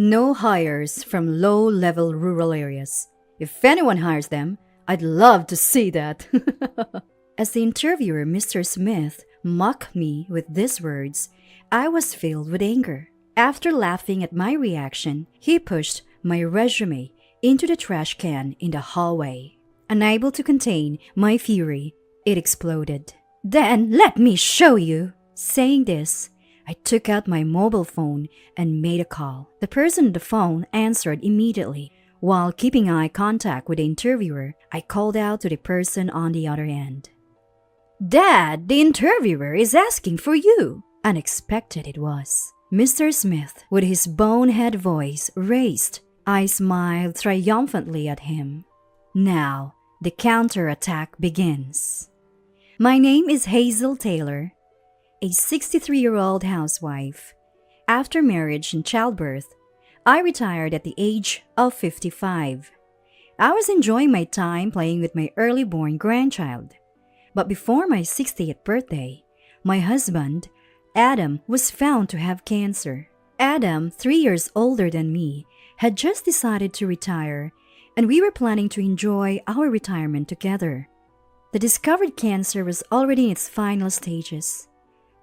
No hires from low-level rural areas. If anyone hires them, I'd love to see that. As the interviewer, Mr. Smith, mocked me with these words, I was filled with anger. After laughing at my reaction, he pushed my resume into the trash can in the hallway. Unable to contain my fury, it exploded. "Then let me show you!" Saying this, I took out my mobile phone and made a call. The person on the phone answered immediately. While keeping eye contact with the interviewer, I called out to the person on the other end. "Dad, the interviewer is asking for you." Unexpected it was. Mr. Smith, with his bonehead voice raised, I smiled triumphantly at him. Now, the counterattack begins. "My name is Hazel Taylor, a 63-year-old housewife. After marriage and childbirth, I retired at the age of 55. I was enjoying my time playing with my early-born grandchild. But before my 60th birthday, my husband, Adam, was found to have cancer. Adam, 3 years older than me, had just decided to retire, and we were planning to enjoy our retirement together. The discovered cancer was already in its final stages.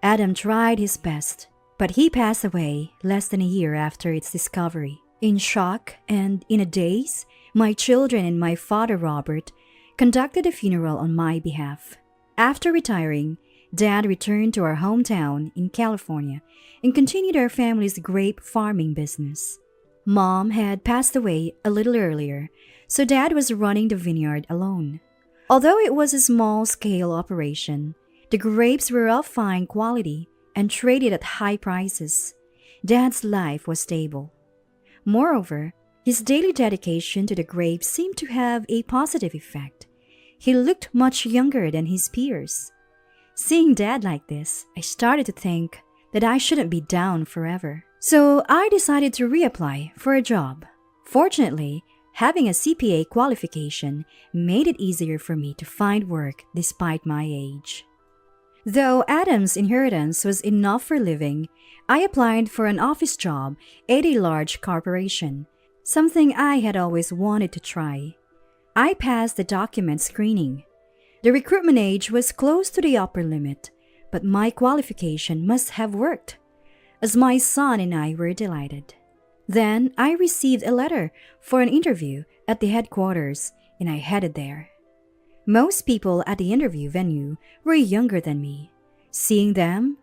Adam tried his best, but he passed away less than a year after its discovery. In shock and in a daze, my children and my father, Robert, conducted a funeral on my behalf. After retiring, Dad returned to our hometown in California and continued our family's grape farming business. Mom had passed away a little earlier, so Dad was running the vineyard alone. Although it was a small-scale operation, the grapes were of fine quality and traded at high prices. Dad's life was stable. Moreover, his daily dedication to the grapes seemed to have a positive effect. He looked much younger than his peers. Seeing Dad like this, I started to think that I shouldn't be down forever. So I decided to reapply for a job. Fortunately, having a CPA qualification made it easier for me to find work despite my age. Though Adam's inheritance was enough for living, I applied for an office job at a large corporation, something I had always wanted to try. I passed the document screening. The recruitment age was close to the upper limit, but my qualification must have worked, as my son and I were delighted. Then I received a letter for an interview at the headquarters, and I headed there. Most people at the interview venue were younger than me. Seeing them,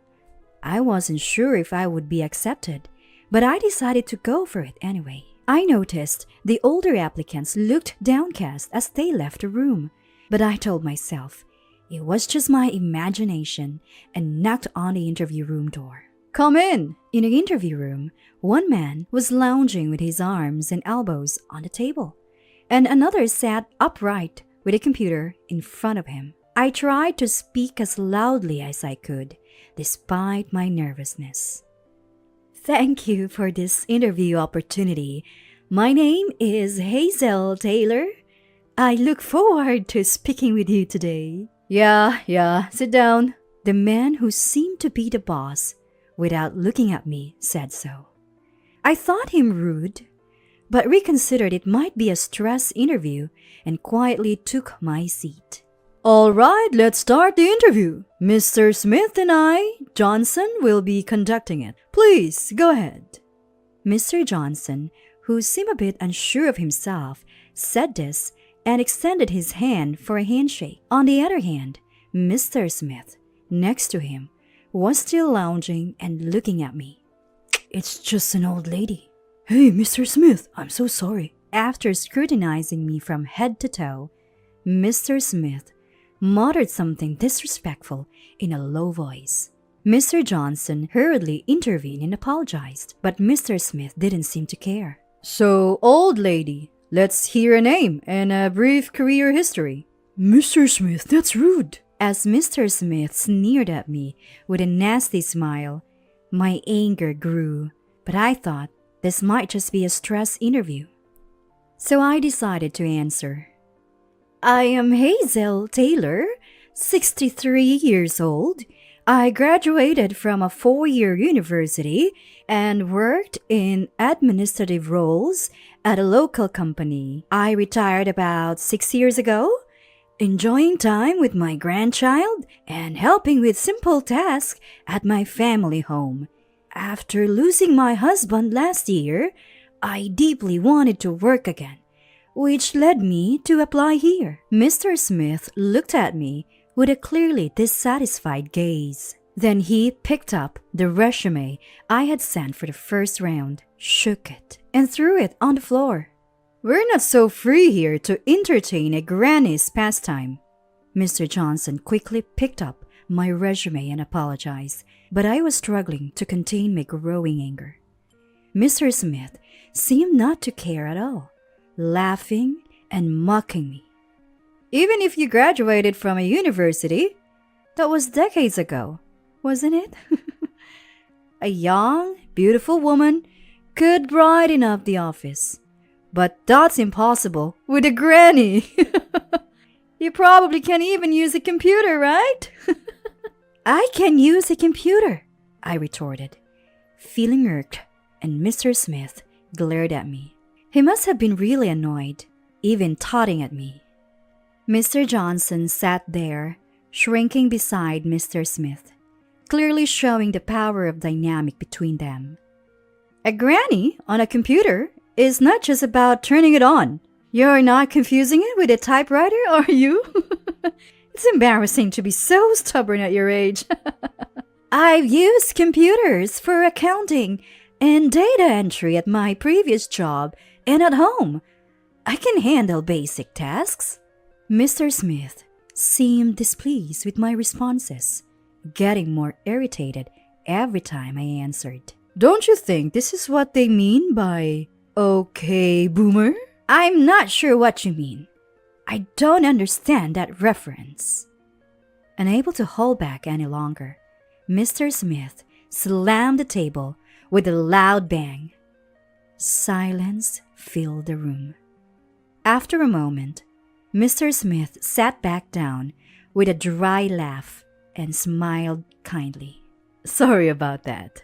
I wasn't sure if I would be accepted, but I decided to go for it anyway. I noticed the older applicants looked downcast as they left the room, but I told myself it was just my imagination and knocked on the interview room door. "Come in!" In the interview room, one man was lounging with his arms and elbows on the table, and another sat upright with a computer in front of him. I tried to speak as loudly as I could, despite my nervousness. "Thank you for this interview opportunity. My name is Hazel Taylor. I look forward to speaking with you today." Yeah, sit down." The man who seemed to be the boss, without looking at me, said so. I thought him rude, but reconsidered it might be a stress interview and quietly took my seat. "All right, let's start the interview. Mr. Smith and I, Johnson, will be conducting it. Please, go ahead." Mr. Johnson, who seemed a bit unsure of himself, said this and extended his hand for a handshake. On the other hand, Mr. Smith, next to him, was still lounging and looking at me. "It's just an old lady." "Hey, Mr. Smith, I'm so sorry." After scrutinizing me from head to toe, Mr. Smith muttered something disrespectful in a low voice. Mr. Johnson hurriedly intervened and apologized, but Mr. Smith didn't seem to care. "So, old lady, let's hear a name and a brief career history." "Mr. Smith, that's rude." As Mr. Smith sneered at me with a nasty smile, my anger grew, but I thought this might just be a stress interview. So I decided to answer. "I am Hazel Taylor, 63 years old. I graduated from a 4-year university and worked in administrative roles at a local company. I retired about 6 years ago, enjoying time with my grandchild and helping with simple tasks at my family home. After losing my husband last year, I deeply wanted to work again, which led me to apply here. Mr. Smith looked at me with a clearly dissatisfied gaze. Then he picked up the resume I had sent for the first round, shook it, and threw it on the floor. We're not so free here to entertain a granny's pastime. Mr. Johnson quickly picked up my resume and apologized, but I was struggling to contain my growing anger. Mr. Smith seemed not to care at all, laughing and mocking me. Even if you graduated from a university, that was decades ago, wasn't it? A young, beautiful woman could brighten up the office. But that's impossible with a granny. You probably can't even use a computer, right? I can use a computer, I retorted, feeling irked, and Mr. Smith glared at me. He must have been really annoyed, even taunting at me. Mr. Johnson sat there, shrinking beside Mr. Smith, clearly showing the power of dynamic between them. A granny on a computer is not just about turning it on. You're not confusing it with a typewriter, are you? It's embarrassing to be so stubborn at your age. I've used computers for accounting and data entry at my previous job and at home. I can handle basic tasks. Mr. Smith seemed displeased with my responses, getting more irritated every time I answered. Don't you think this is what they mean by okay, boomer? I'm not sure what you mean. I don't understand that reference. Unable to hold back any longer, Mr. Smith slammed the table with a loud bang. Silence filled the room. After a moment, Mr. Smith sat back down with a dry laugh and smiled kindly. Sorry about that.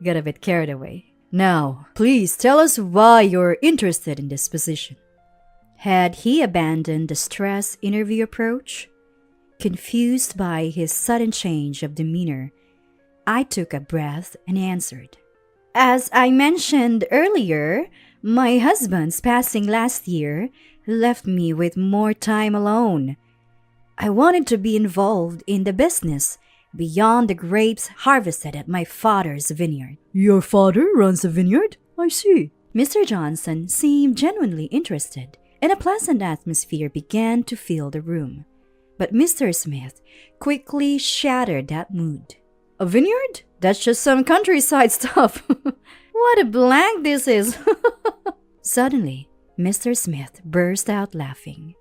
Got a bit carried away. Now, please tell us why you're interested in this position. Had he abandoned the stress interview approach? Confused by his sudden change of demeanor, I took a breath and answered. As I mentioned earlier, my husband's passing last year left me with more time alone. I wanted to be involved in the business beyond the grapes harvested at my father's vineyard. Your father runs a vineyard? I see. Mr. Johnson seemed genuinely interested, and a pleasant atmosphere began to fill the room. But Mr. Smith quickly shattered that mood. A vineyard? That's just some countryside stuff. What a blank this is. Suddenly, Mr. Smith burst out laughing.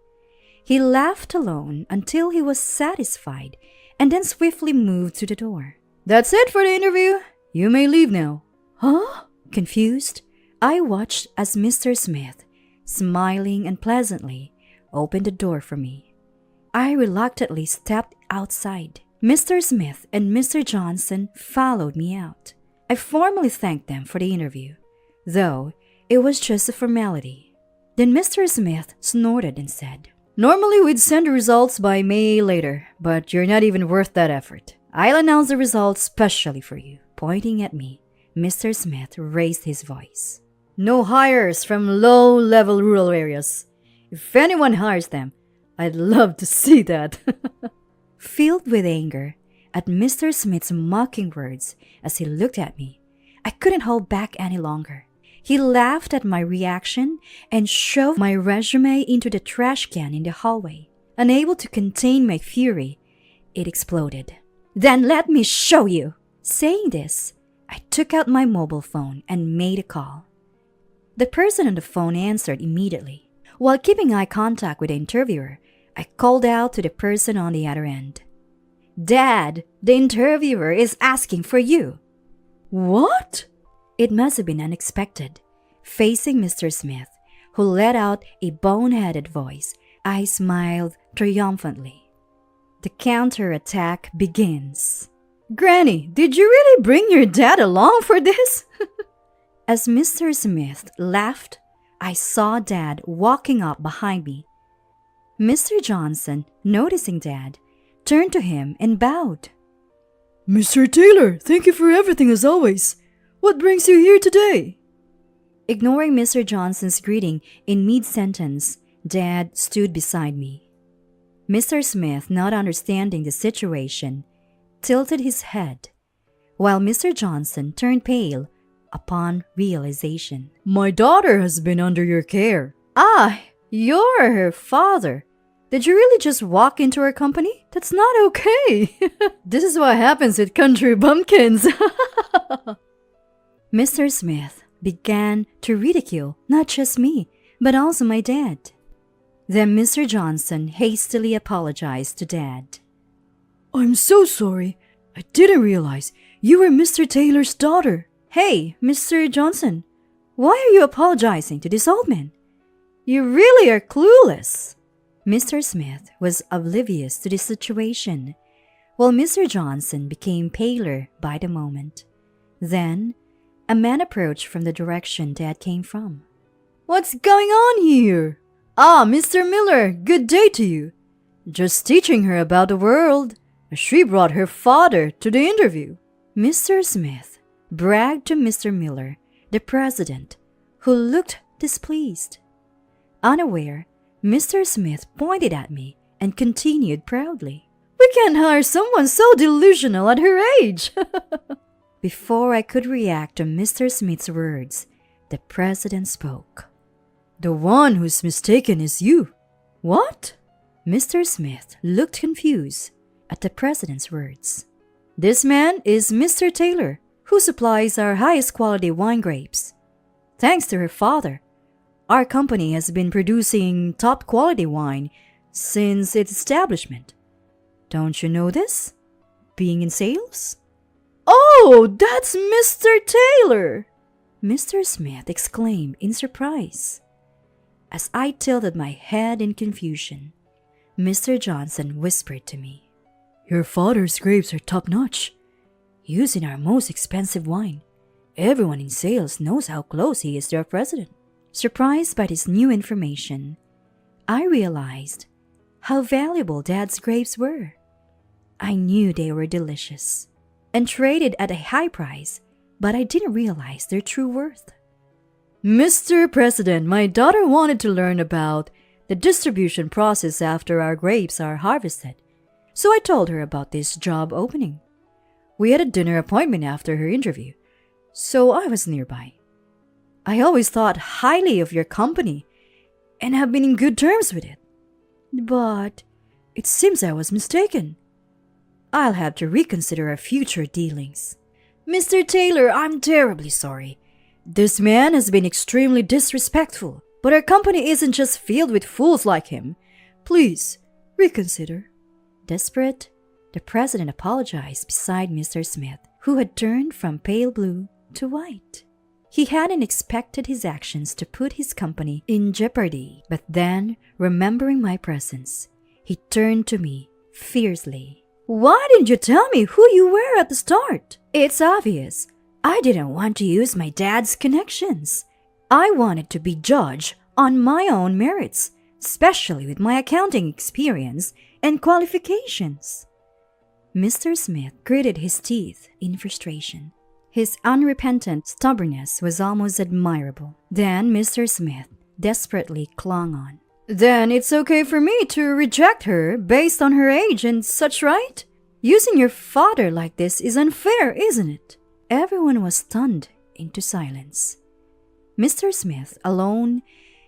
He laughed alone until he was satisfied and then swiftly moved to the door. That's it for the interview. You may leave now. Huh? Confused, I watched as Mr. Smith, smiling and pleasantly, opened the door for me. I reluctantly stepped outside. Mr. Smith and Mr. Johnson followed me out. I formally thanked them for the interview, though it was just a formality. Then Mr. Smith snorted and said, Normally we'd send the results by May later, but you're not even worth that effort. I'll announce the results specially for you. Pointing at me, Mr. Smith raised his voice. No hires from low-level rural areas. If anyone hires them, I'd love to see that. Filled with anger at Mr. Smith's mocking words as he looked at me, I couldn't hold back any longer. He laughed at my reaction and shoved my resume into the trash can in the hallway. Unable to contain my fury, it exploded. Then let me show you. Saying this, I took out my mobile phone and made a call. The person on the phone answered immediately. While keeping eye contact with the interviewer, I called out to the person on the other end. Dad, the interviewer is asking for you. What? It must have been unexpected. Facing Mr. Smith, who let out a boneheaded voice, I smiled triumphantly. The counterattack begins. Granny, did you really bring your dad along for this? As Mr. Smith laughed, I saw Dad walking up behind me. Mr. Johnson, noticing Dad, turned to him and bowed. Mr. Taylor, thank you for everything as always. What brings you here today? Ignoring Mr. Johnson's greeting in mid-sentence, Dad stood beside me. Mr. Smith, not understanding the situation, tilted his head, while Mr. Johnson turned pale upon realization. My daughter has been under your care. Ah, you're her father. Did you really just walk into our company? That's not okay. This is what happens with country bumpkins. Mr. Smith began to ridicule not just me, but also my dad. Then Mr. Johnson hastily apologized to Dad. I'm so sorry. I didn't realize you were Mr. Taylor's daughter. Hey, Mr. Johnson, why are you apologizing to this old man? You really are clueless. Mr. Smith was oblivious to the situation, while Mr. Johnson became paler by the moment. Then, a man approached from the direction Dad came from. What's going on here? Ah, Mr. Miller, good day to you. Just teaching her about the world. She brought her father to the interview. Mr. Smith bragged to Mr. Miller, the president, who looked displeased. Unaware, Mr. Smith pointed at me and continued proudly. We can't hire someone so delusional at her age. Before I could react to Mr. Smith's words, the president spoke. The one who's mistaken is you. What? Mr. Smith looked confused at the president's words. This man is Mr. Taylor, who supplies our highest quality wine grapes. Thanks to her father, our company has been producing top quality wine since its establishment. Don't you know this? Being in sales? Oh, that's Mr. Taylor! Mr. Smith exclaimed in surprise. As I tilted my head in confusion, Mr. Johnson whispered to me, Your father's grapes are top-notch, used in our most expensive wine. Everyone in sales knows how close he is to our president. Surprised by this new information, I realized how valuable Dad's grapes were. I knew they were delicious and traded at a high price, but I didn't realize their true worth. Mr. President, my daughter wanted to learn about the distribution process after our grapes are harvested, so I told her about this job opening. We had a dinner appointment after her interview, so I was nearby. I always thought highly of your company and have been in good terms with it. But it seems I was mistaken. I'll have to reconsider our future dealings. Mr. Taylor, I'm terribly sorry. This man has been extremely disrespectful, but our company isn't just filled with fools like him. Please, reconsider. Desperate, the president apologized beside Mr. Smith, who had turned from pale blue to white. He hadn't expected his actions to put his company in jeopardy, but then, remembering my presence, he turned to me fiercely. Why didn't you tell me who you were at the start? It's obvious. I didn't want to use my dad's connections. I wanted to be judged on my own merits, especially with my accounting experience and qualifications. Mr. Smith gritted his teeth in frustration. His unrepentant stubbornness was almost admirable. Then Mr. Smith desperately clung on. Then it's okay for me to reject her based on her age and such, right? Using your father like this is unfair, isn't it? Everyone was stunned into silence. Mr. Smith alone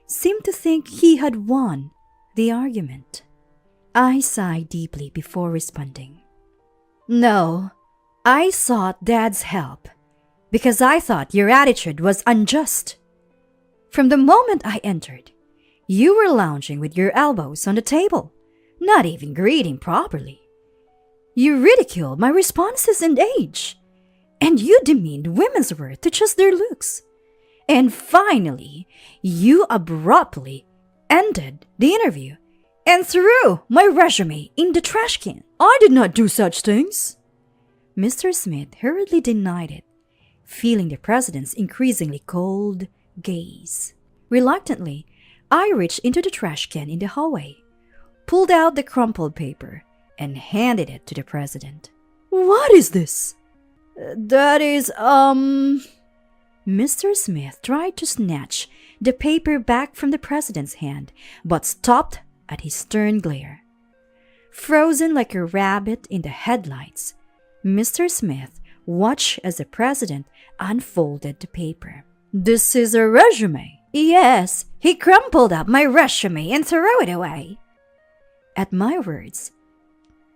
seemed to think he had won the argument. I sighed deeply before responding. No, I sought Dad's help because I thought your attitude was unjust. From the moment I entered, you were lounging with your elbows on the table, not even greeting properly. You ridiculed my responses and age, and you demeaned women's worth to just their looks. And finally, you abruptly ended the interview and threw my resume in the trash can. I did not do such things. Mr. Smith hurriedly denied it, feeling the president's increasingly cold gaze. Reluctantly, I reached into the trash can in the hallway, pulled out the crumpled paper, and handed it to the president. What is this? That is, Mr. Smith tried to snatch the paper back from the president's hand, but stopped at his stern glare. Frozen like a rabbit in the headlights, Mr. Smith watched as the president unfolded the paper. This is a resume. Yes, he crumpled up my resume and threw it away. At my words,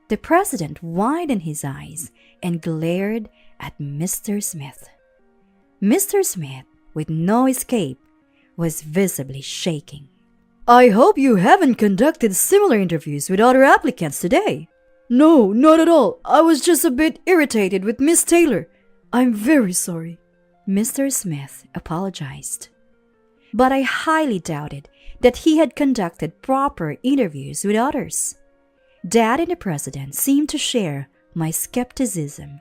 the president widened his eyes and glared at Mr. Smith. Mr. Smith, with no escape, was visibly shaking. I hope you haven't conducted similar interviews with other applicants today. No, not at all. I was just a bit irritated with Miss Taylor. I'm very sorry. Mr. Smith apologized. But I highly doubted that he had conducted proper interviews with others. Dad and the president seemed to share my skepticism,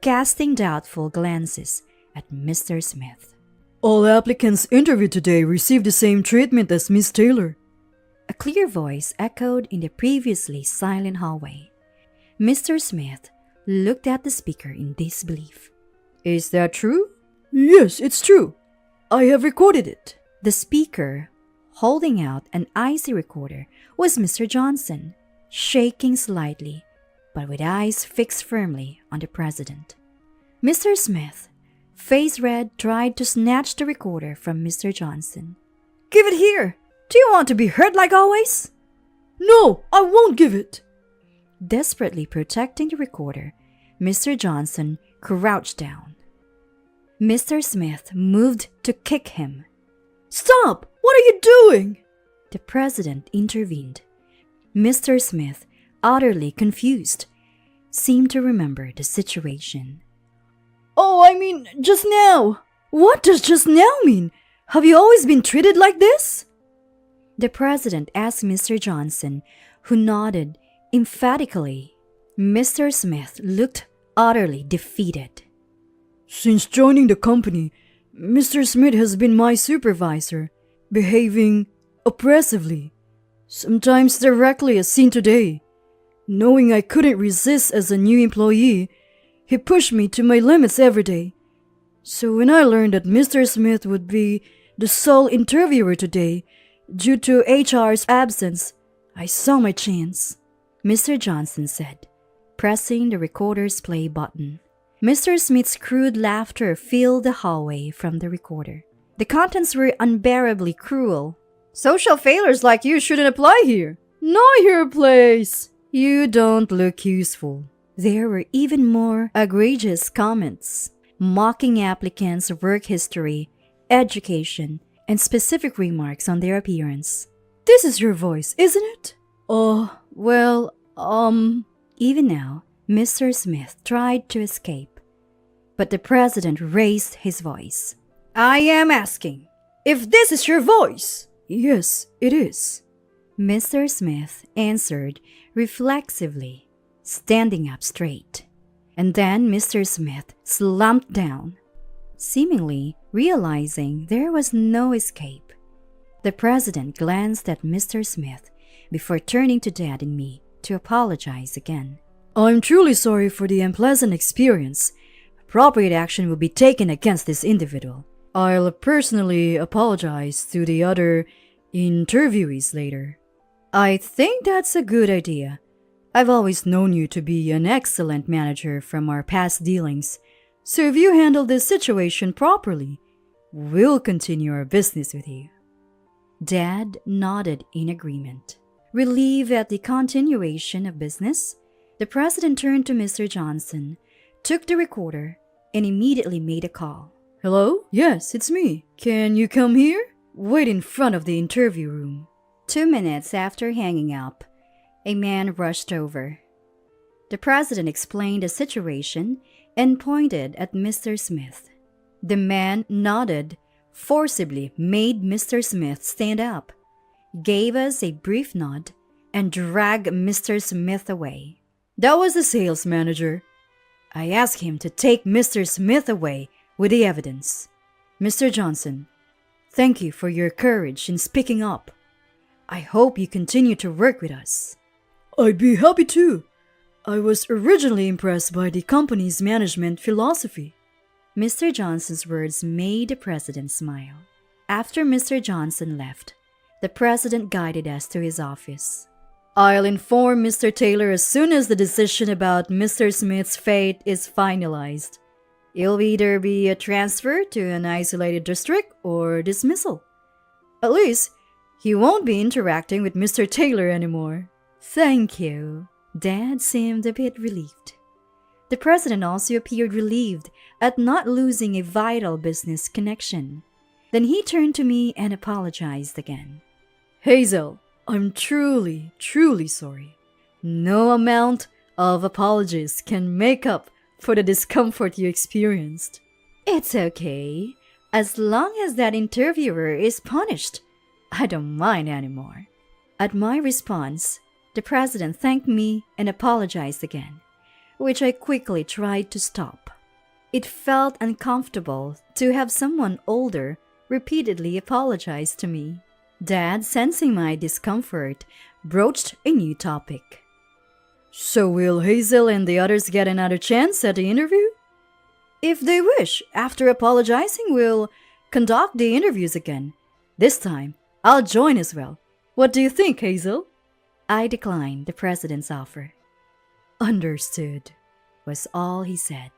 casting doubtful glances at Mr. Smith. All applicants interviewed today received the same treatment as Miss Taylor. A clear voice echoed in the previously silent hallway. Mr. Smith looked at the speaker in disbelief. Is that true? Yes, it's true. I have recorded it. The speaker, holding out an icy recorder, was Mr. Johnson, shaking slightly, but with eyes fixed firmly on the president. Mr. Smith, face red, tried to snatch the recorder from Mr. Johnson. Give it here! Do you want to be hurt like always? No, I won't give it! Desperately protecting the recorder, Mr. Johnson crouched down. Mr. Smith moved to kick him. Stop! What are you doing? The president intervened. Mr. Smith, utterly confused, seemed to remember the situation. Oh, I mean, just now. What does just now mean? Have you always been treated like this? The president asked Mr. Johnson, who nodded emphatically. Mr. Smith looked utterly defeated. Since joining the company, Mr. Smith has been my supervisor, behaving oppressively, sometimes directly as seen today. Knowing I couldn't resist as a new employee, he pushed me to my limits every day. So when I learned that Mr. Smith would be the sole interviewer today, due to HR's absence, I saw my chance, Mr. Johnson said, pressing the recorder's play button. Mr. Smith's crude laughter filled the hallway from the recorder. The contents were unbearably cruel. Social failures like you shouldn't apply here. Know your place. You don't look useful. There were even more egregious comments, mocking applicants' work history, education, and specific remarks on their appearance. This is your voice, isn't it? Even now, Mr. Smith tried to escape, but the president raised his voice. I am asking, if this is your voice? Yes, it is. Mr. Smith answered reflexively, standing up straight. And then Mr. Smith slumped down, seemingly realizing there was no escape. The president glanced at Mr. Smith before turning to Dad and me to apologize again. I'm truly sorry for the unpleasant experience. Appropriate action will be taken against this individual. I'll personally apologize to the other interviewees later. I think that's a good idea. I've always known you to be an excellent manager from our past dealings, so if you handle this situation properly, we'll continue our business with you. Dad nodded in agreement. Relieved at the continuation of business, the president turned to Mr. Johnson, took the recorder, and immediately made a call. Hello? Yes, it's me. Can you come here? Wait in front of the interview room. 2 minutes after hanging up, a man rushed over. The president explained the situation and pointed at Mr. Smith. The man nodded, forcibly made Mr. Smith stand up, gave us a brief nod, and dragged Mr. Smith away. That was the sales manager. I asked him to take Mr. Smith away with the evidence. Mr. Johnson, thank you for your courage in speaking up. I hope you continue to work with us. I'd be happy to. I was originally impressed by the company's management philosophy. Mr. Johnson's words made the president smile. After Mr. Johnson left, the president guided us to his office. I'll inform Mr. Taylor as soon as the decision about Mr. Smith's fate is finalized. It'll either be a transfer to an isolated district or dismissal. At least, he won't be interacting with Mr. Taylor anymore. Thank you. Dad seemed a bit relieved. The president also appeared relieved at not losing a vital business connection. Then he turned to me and apologized again. Hazel, I'm truly, truly sorry. No amount of apologies can make up for the discomfort you experienced. It's okay. As long as that interviewer is punished, I don't mind anymore. At my response, the president thanked me and apologized again, which I quickly tried to stop. It felt uncomfortable to have someone older repeatedly apologize to me. Dad, sensing my discomfort, broached a new topic. So will Hazel and the others get another chance at the interview? If they wish, after apologizing, we'll conduct the interviews again. This time, I'll join as well. What do you think, Hazel? I declined the president's offer. Understood, was all he said.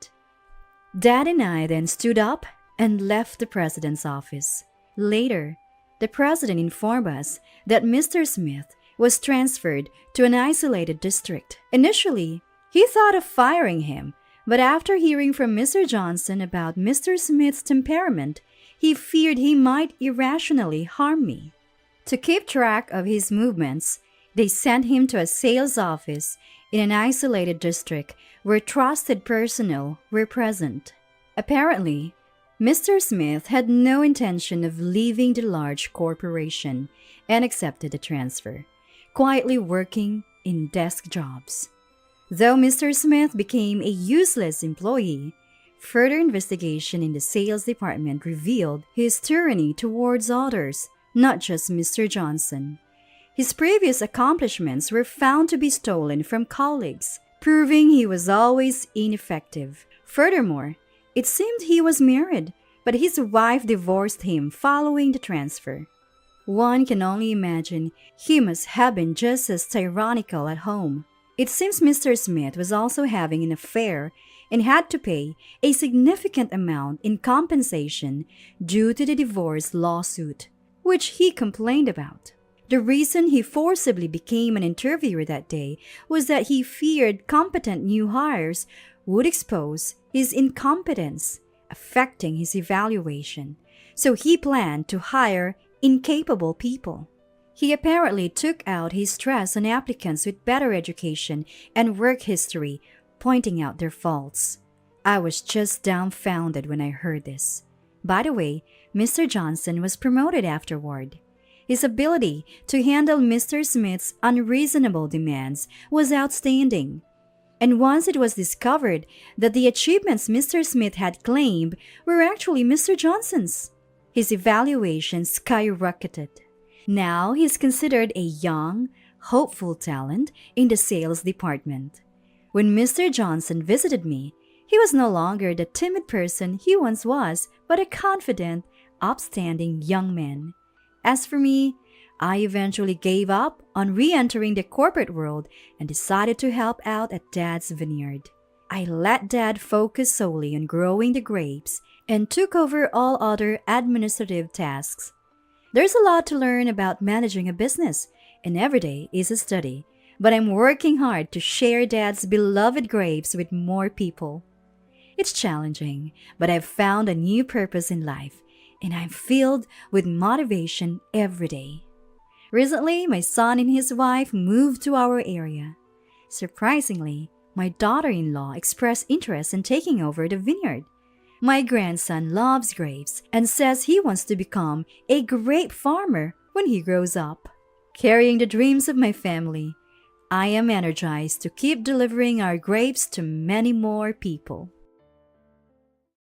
Dad and I then stood up and left the president's office. Later, the president informed us that Mr. Smith was transferred to an isolated district. Initially, he thought of firing him, but after hearing from Mr. Johnson about Mr. Smith's temperament, he feared he might irrationally harm me. To keep track of his movements, they sent him to a sales office in an isolated district where trusted personnel were present. Apparently, Mr. Smith had no intention of leaving the large corporation and accepted the transfer, quietly working in desk jobs. Though Mr. Smith became a useless employee, further investigation in the sales department revealed his tyranny towards others, not just Mr. Johnson. His previous accomplishments were found to be stolen from colleagues, proving he was always ineffective. Furthermore, it seemed he was married, but his wife divorced him following the transfer. One can only imagine he must have been just as tyrannical at home. It seems Mr. Smith was also having an affair and had to pay a significant amount in compensation due to the divorce lawsuit, which he complained about. The reason he forcibly became an interviewer that day was that he feared competent new hires would expose his incompetence, affecting his evaluation. So he planned to hire incapable people. He apparently took out his stress on applicants with better education and work history, pointing out their faults. I was just dumbfounded when I heard this. By the way, Mr. Johnson was promoted afterward. His ability to handle Mr. Smith's unreasonable demands was outstanding. And once it was discovered that the achievements Mr. Smith had claimed were actually Mr. Johnson's, his evaluation skyrocketed. Now he is considered a young, hopeful talent in the sales department. When Mr. Johnson visited me, he was no longer the timid person he once was, but a confident, upstanding young man. As for me, I eventually gave up on re-entering the corporate world and decided to help out at Dad's vineyard. I let Dad focus solely on growing the grapes and took over all other administrative tasks. There's a lot to learn about managing a business, and every day is a study, but I'm working hard to share Dad's beloved grapes with more people. It's challenging, but I've found a new purpose in life, and I'm filled with motivation every day. Recently, my son and his wife moved to our area. Surprisingly, my daughter-in-law expressed interest in taking over the vineyard. My grandson loves grapes and says he wants to become a grape farmer when he grows up. Carrying the dreams of my family, I am energized to keep delivering our grapes to many more people.